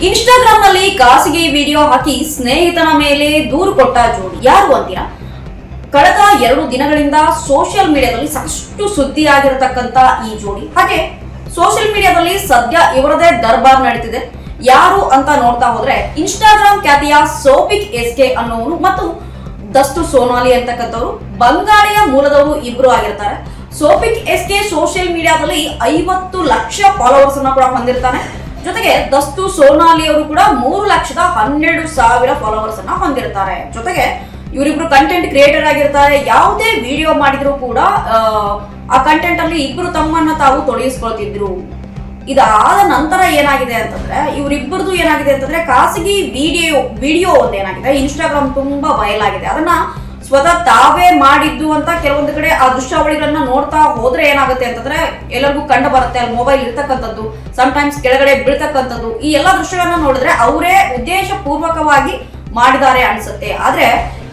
Instagram ನಲ್ಲಿ ಖಾಸಗಿ video ಹಾಕಿ ಸ್ನೇಹಿತನ ಮೇಲೆ ದೂರು ಕೊಟ್ಟ ಜೋಡಿ ಯಾರು ಅಂತೀರಾ? ಕಳೆದ 2 ದಿನಗಳಿಂದ ಸೋಷಿಯಲ್ ಮೀಡಿಯಾದಲ್ಲಿ ಸಾಕಷ್ಟು ಸುದ್ದಿ ಆಗಿರತಕ್ಕಂತ ಈ ಜೋಡಿ. ಹಾಗೆ ಸೋಷಿಯಲ್ ಮೀಡಿಯಾದಲ್ಲಿ ಸದ್ಯ ಇವರದೇ ದರ್ಬಾರ್ ನಡೀತಿದೆ. ಯಾರು ಅಂತ ನೋಡ್ತಾ ಹೋದ್ರೆ ಇನ್ಸ್ಟಾಗ್ರಾಮ್ ಖ್ಯಾತಿಯ ಸೋಪಿಕ್ ಎಸ್ಕೆ ಅನ್ನೋನು ಮತ್ತು ದಸ್ತು ಸೋನಾಲಿ ಅಂತಕ್ಕಂಥವ್ರು ಬಂಗಾಳಿಯ ಮೂಲದವರು ಇಬ್ರು ಆಗಿರ್ತಾರೆ. ಸೋಪಿಕ್ ಎಸ್ಕೆ ಸೋಷಿಯಲ್ ಮೀಡಿಯಾದಲ್ಲಿ 50 ಲಕ್ಷ ಫಾಲೋವರ್ಸ್ ಅನ್ನ ಕೂಡ ಹೊಂದಿರ್ತಾನೆ. ಜೊತೆಗೆ ದಸ್ತು ಸೋನಾಲಿ ಅವರು ಕೂಡ 3,12,000 ಫಾಲೋವರ್ಸ್ ಅನ್ನ ಹೊಂದಿರ್ತಾರೆ. ಜೊತೆಗೆ ಇವರಿಬ್ರು ಕಂಟೆಂಟ್ ಕ್ರಿಯೇಟರ್ ಆಗಿರ್ತಾರೆ. ಯಾವುದೇ ವಿಡಿಯೋ ಮಾಡಿದ್ರು ಕೂಡ ಆ ಕಂಟೆಂಟ್ ಅಲ್ಲಿ ಇಬ್ರು ತಮ್ಮನ್ನ ತಾವು ತೊಡಗಿಸ್ಕೊಳ್ತಿದ್ರು. ಇದಾದ ನಂತರ ಏನಾಗಿದೆ ಅಂತಂದ್ರೆ ಇವರಿಬ್ಬರದು ಏನಾಗಿದೆ ಅಂತಂದ್ರೆ ಖಾಸಗಿ ವಿಡಿಯೋ ಒಂದು ಏನಾಗಿದೆ ಇನ್ಸ್ಟಾಗ್ರಾಮ್ ತುಂಬಾ ವೈರಲ್ ಆಗಿದೆ. ಅದನ್ನ ಸ್ವತಃ ತಾವೇ ಮಾಡಿದ್ದು ಅಂತ ಕೆಲವೊಂದು ಕಡೆ ಆ ದೃಶ್ಯಾವಳಿಗಳನ್ನ ನೋಡ್ತಾ ಹೋದ್ರೆ ಏನಾಗುತ್ತೆ ಅಂತಂದ್ರೆ ಎಲ್ಲರಿಗೂ ಕಂಡು ಬರುತ್ತೆ. ಅಲ್ಲಿ ಮೊಬೈಲ್ ಇರ್ತಕ್ಕಂಥದ್ದು, ಸಮ್ಟೈಮ್ಸ್ ಕೆಳಗಡೆ ಬೀಳ್ತಕ್ಕಂಥದ್ದು, ಈ ಎಲ್ಲಾ ದೃಶ್ಯಗಳನ್ನ ನೋಡಿದ್ರೆ ಅವರೇ ಉದ್ದೇಶ ಪೂರ್ವಕವಾಗಿ ಮಾಡಿದ್ದಾರೆ ಅನ್ಸುತ್ತೆ. ಆದ್ರೆ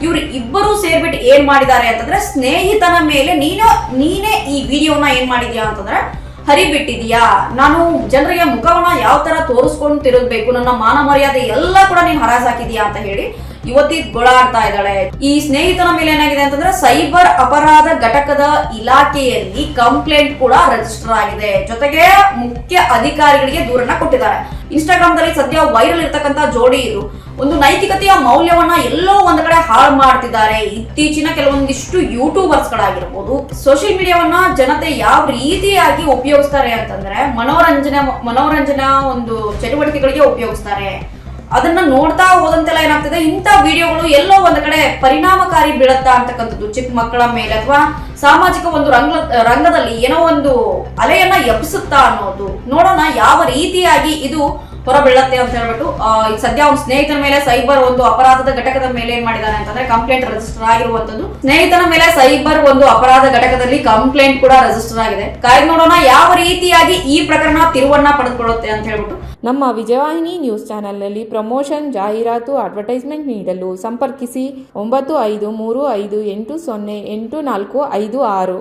ಇವ್ರು ಇಬ್ಬರು ಸೇರ್ಬಿಟ್ಟು ಏನ್ ಮಾಡಿದ್ದಾರೆ ಅಂತಂದ್ರೆ ಸ್ನೇಹಿತನ ಮೇಲೆ ನೀನೇ ಈ ವಿಡಿಯೋನ ಏನ್ ಮಾಡಿದ್ಯಾ ಅಂತಂದ್ರೆ ಹರಿಬಿಟ್ಟಿದ್ಯಾ, ನಾನು ಜನರಿಗೆ ಮುಖವನ್ನ ಯಾವ ತರ ತೋರಿಸ್ಕೊಂಡು ತಿರುಗಬೇಕು, ನನ್ನ ಮಾನ ಮರ್ಯಾದೆ ಎಲ್ಲ ಕೂಡ ನೀನ್ ಹರಾಜಾಕಿದ್ಯಾ ಅಂತ ಹೇಳಿ ಇವತ್ತಿಗೆ ಗೋಳಾಡ್ತಾ ಇದ್ದಾಳೆ. ಈ ಸ್ನೇಹಿತನ ಮೇಲೆ ಏನಾಗಿದೆ ಅಂತಂದ್ರೆ ಸೈಬರ್ ಅಪರಾಧ ಘಟಕದ ಇಲಾಖೆಯಲ್ಲಿ ಕಂಪ್ಲೇಂಟ್ ಕೂಡ ರಿಜಿಸ್ಟರ್ ಆಗಿದೆ. ಜೊತೆಗೆ ಮುಖ್ಯ ಅಧಿಕಾರಿಗಳಿಗೆ ದೂರನ್ನ ಕೊಟ್ಟಿದ್ದಾರೆ. ಇನ್ಸ್ಟಾಗ್ರಾಮ್ ದಲ್ಲಿ ಸದ್ಯ ವೈರಲ್ ಇರ್ತಕ್ಕಂತ ಜೋಡಿ ಇದು ಒಂದು ನೈತಿಕತೆಯ ಮೌಲ್ಯವನ್ನ ಎಲ್ಲೋ ಒಂದ್ ಕಡೆ ಹಾಳು ಮಾಡ್ತಿದ್ದಾರೆ. ಇತ್ತೀಚಿನ ಕೆಲವೊಂದಿಷ್ಟು ಯೂಟ್ಯೂಬರ್ಸ್ ಗಳಾಗಿರ್ಬೋದು ಸೋಷಿಯಲ್ ಮೀಡಿಯಾವನ್ನ ಜನತೆ ಯಾವ ರೀತಿಯಾಗಿ ಉಪಯೋಗಿಸ್ತಾರೆ ಅಂತಂದ್ರೆ ಮನೋರಂಜನಾ ಒಂದು ಚಟುವಟಿಕೆಗಳಿಗೆ ಉಪಯೋಗಿಸ್ತಾರೆ. ಅದನ್ನ ನೋಡ್ತಾ ಹೋದಂತೆಲ್ಲ ಏನಾಗ್ತದೆ, ಇಂಥ ವಿಡಿಯೋಗಳು ಎಲ್ಲೋ ಒಂದ್ ಕಡೆ ಪರಿಣಾಮಕಾರಿ ಬೀಳತ್ತಾ ಅಂತಕ್ಕಂಥದ್ದು ಚಿಕ್ಕ ಮಕ್ಕಳ ಮೇಲೆ ಅಥವಾ ಸಾಮಾಜಿಕ ಒಂದು ರಂಗದಲ್ಲಿ ಏನೋ ಒಂದು ಅಲೆಯನ್ನ ಎಬ್ಬಿಸುತ್ತಾ ಅನ್ನೋದು. ನೋಡೋಣ ಯಾವ ರೀತಿಯಾಗಿ ಇದು ಹೊರಬೀಳತ್ತೆ ಅಂತ ಹೇಳ್ಬಿಟ್ಟು. ಸದ್ಯ ಒಂದು ಸ್ನೇಹಿತನ ಮೇಲೆ ಸೈಬರ್ ಒಂದು ಅಪರಾಧದ ಘಟಕದ ಮೇಲೆ ಏನ್ ಮಾಡಿದಾನೆ ಅಂತಂದ್ರೆ ಕಂಪ್ಲೇಂಟ್ ರಿಜಿಸ್ಟರ್ ಆಗಿರುವಂತದ್ದು. ಸ್ನೇಹಿತನ ಮೇಲೆ ಸೈಬರ್ ಒಂದು ಅಪರಾಧ ಘಟಕದಲ್ಲಿ ಕಂಪ್ಲೇಂಟ್ ಕೂಡ ರಿಜಿಸ್ಟರ್ ಆಗಿದೆ. ಕಾಯ್ದು ನೋಡೋಣ ಯಾವ ರೀತಿಯಾಗಿ ಈ ಪ್ರಕರಣ ತಿರುವನ್ನ ಪಡೆದುಕೊಳ್ಳುತ್ತೆ ಅಂತ ಹೇಳ್ಬಿಟ್ಟು. ನಮ್ಮ ವಿಜಯವಾಹಿನಿ ನ್ಯೂಸ್ ಚಾನೆಲ್ನಲ್ಲಿ ಪ್ರಮೋಷನ್, ಜಾಹೀರಾತು, ಅಡ್ವರ್ಟೈಸ್ಮೆಂಟ್ ನೀಡಲು ಸಂಪರ್ಕಿಸಿ 9535808456.